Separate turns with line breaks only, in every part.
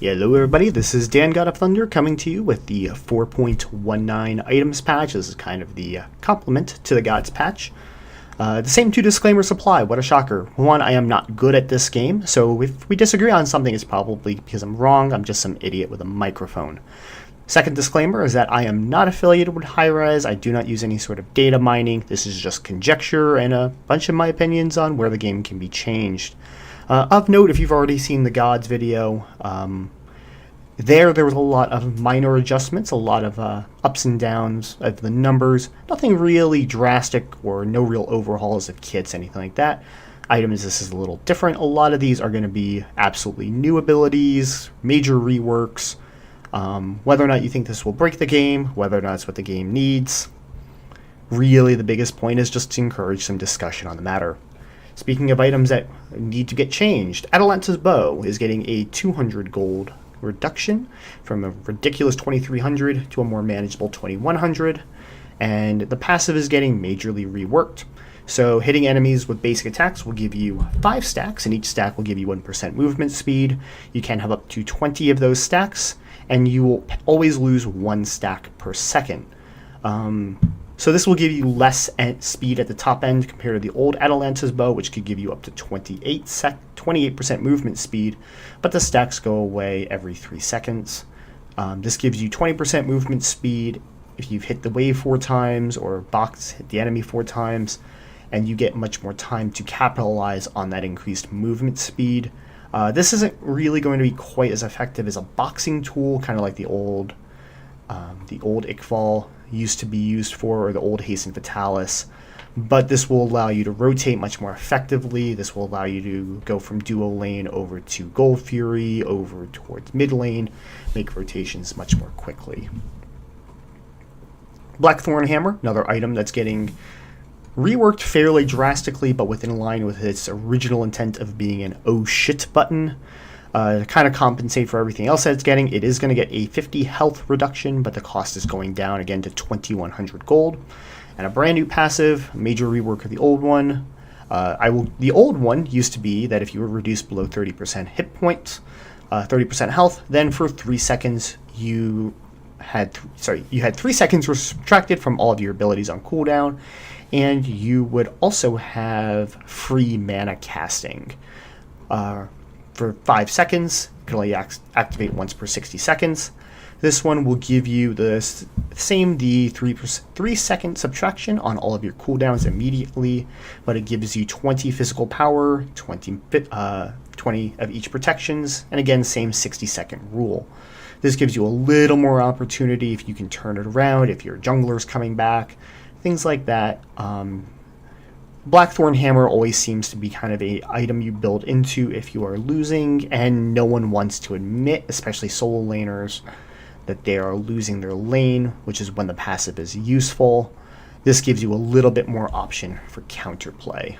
Hello everybody, this is Dan God of Thunder coming to you with the 4.19 items patch. This is kind of the complement to the Gods patch. The same two disclaimers apply. What a shocker. One, I am not good at this game, so if we disagree on something, it's probably because I'm wrong. I'm just some idiot with a microphone. Second disclaimer is that I am not affiliated with Hi Rez. I do not use any sort of data mining. This is just conjecture and a bunch of my opinions on where the game can be changed. Of note, if you've already seen the Gods video, there was a lot of minor adjustments, a lot of ups and downs of the numbers. Nothing really drastic or no real overhauls of kits, anything like that. Items, this is a little different. A lot of these are going to be absolutely new abilities, major reworks. Whether or not you think this will break the game, whether or not it's what the game needs. Really, the biggest point is just to encourage some discussion on the matter. Speaking of items that need to get changed, Atalanta's Bow is getting a 200 gold reduction from a ridiculous 2300 to a more manageable 2100, and the passive is getting majorly reworked. So hitting enemies with basic attacks will give you 5 stacks, and each stack will give you 1% movement speed. You can have up to 20 of those stacks, and you will always lose 1 stack per second. So this will give you less speed at the top end compared to the old Atalanta's Bow, which could give you up to 28% movement speed, but the stacks go away every 3 seconds. This gives you 20% movement speed if you've hit the wave 4 times or hit the enemy 4 times, and you get much more time to capitalize on that increased movement speed. This isn't really going to be quite as effective as a boxing tool, kind of like the old Iqbal used to be used for, or the old Hasten Fatalis, but this will allow you to rotate much more effectively. This will allow you to go from duo lane over to Gold Fury, over towards mid lane, make rotations much more quickly. Blackthorne Hammer, another item that's getting reworked fairly drastically, but within line with its original intent of being an oh shit button. To kind of compensate for everything else that it's getting, it is going to get a 50 health reduction, but the cost is going down again to 2100 gold. And a brand new passive, major rework of the old one. The old one used to be that if you were reduced below 30% hit points, 30% health, then for 3 seconds you had 3 seconds subtracted from all of your abilities on cooldown, and you would also have free mana casting. For 5 seconds, you can only activate once per 60 seconds. This one will give you the 3 second subtraction on all of your cooldowns immediately, but it gives you 20 physical power, 20 of each protections, and again, same 60-second rule. This gives you a little more opportunity if you can turn it around, if your jungler's coming back, things like that. Blackthorne Hammer always seems to be kind of a item you build into if you are losing, and no one wants to admit, especially solo laners, that they are losing their lane, which is when the passive is useful. This gives you a little bit more option for counterplay.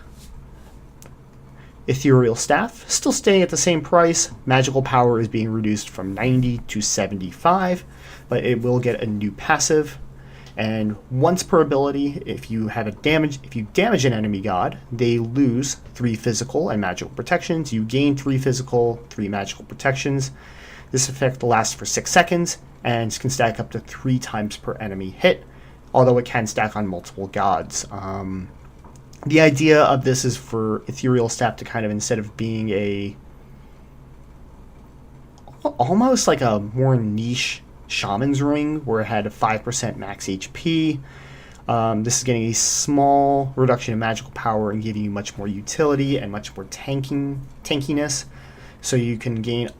Ethereal Staff, still staying at the same price. Magical power is being reduced from 90 to 75, but it will get a new passive. And once per ability, if you damage an enemy god, they lose 3 physical and magical protections. You gain 3 physical, 3 magical protections. This effect lasts for 6 seconds and can stack up to 3 times per enemy hit, although it can stack on multiple gods. The idea of this is for Ethereal Staff to kind of, instead of being almost like a more niche Shaman's Ring, where it had a 5% max HP. This is getting a small reduction in magical power and giving you much more utility and much more tankiness. So you can gain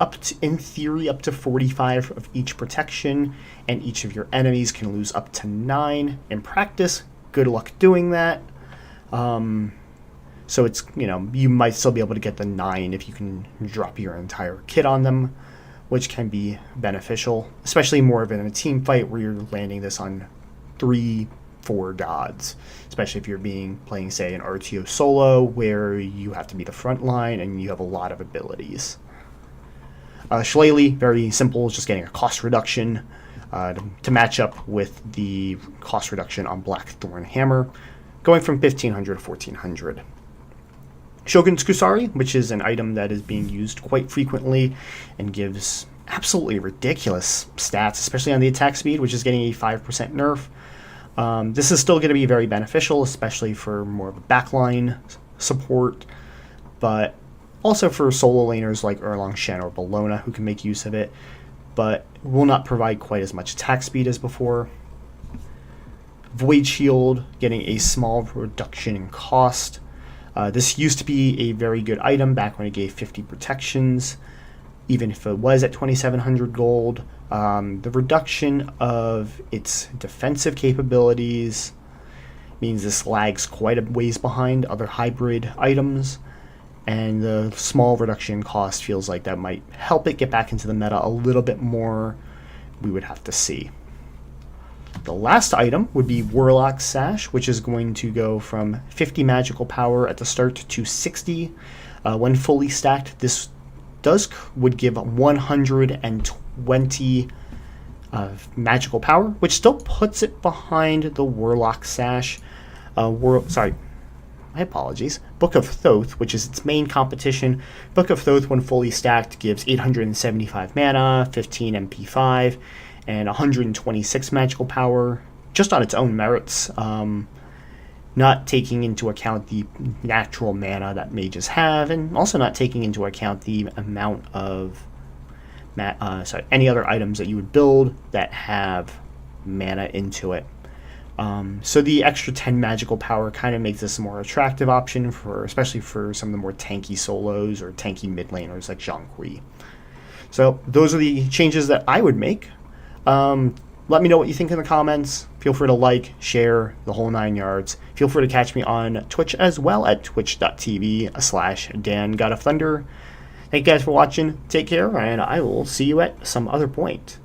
in theory, up to 45 of each protection, and each of your enemies can lose up to 9. In practice, good luck doing that. So it's, you might still be able to get the 9 if you can drop your entire kit on them, which can be beneficial, especially more of in a team fight where you're landing this on 3-4 gods, especially if you're playing, say, an RTO solo where you have to be the front line and you have a lot of abilities. Shillelagh, very simple, is just getting a cost reduction to match up with the cost reduction on Blackthorne Hammer, going from 1500 to 1400. Shoguns Kusari, which is an item that is being used quite frequently and gives absolutely ridiculous stats, especially on the attack speed, which is getting a 5% nerf. This is still going to be very beneficial, especially for more of a backline support, but also for solo laners like Erlang Shen or Bellona who can make use of it, but will not provide quite as much attack speed as before. Void Shield getting a small reduction in cost. This used to be a very good item back when it gave 50 protections, even if it was at 2,700 gold. The reduction of its defensive capabilities means this lags quite a ways behind other hybrid items, and the small reduction in cost feels like that might help it get back into the meta a little bit more. We would have to see. The last item would be Warlock Sash, which is going to go from 50 magical power at the start to 60. When fully stacked, this would give 120 magical power, which still puts it behind the Warlock Sash. My apologies. Book of Thoth, which is its main competition. Book of Thoth, when fully stacked, gives 875 mana, 15 MP5, and 126 magical power, just on its own merits, not taking into account the natural mana that mages have, and also not taking into account the amount of any other items that you would build that have mana into it. So the extra 10 magical power kind of makes this a more attractive option, especially for some of the more tanky solos or tanky mid laners like Zhang Kui. So those are the changes that I would make. Let me know what you think in the comments. Feel free to like, share, the whole 9 yards. Feel free to catch me on Twitch as well at twitch.tv/Dan God of Thunder. Thank you guys for watching. Take care, and I will see you at some other point.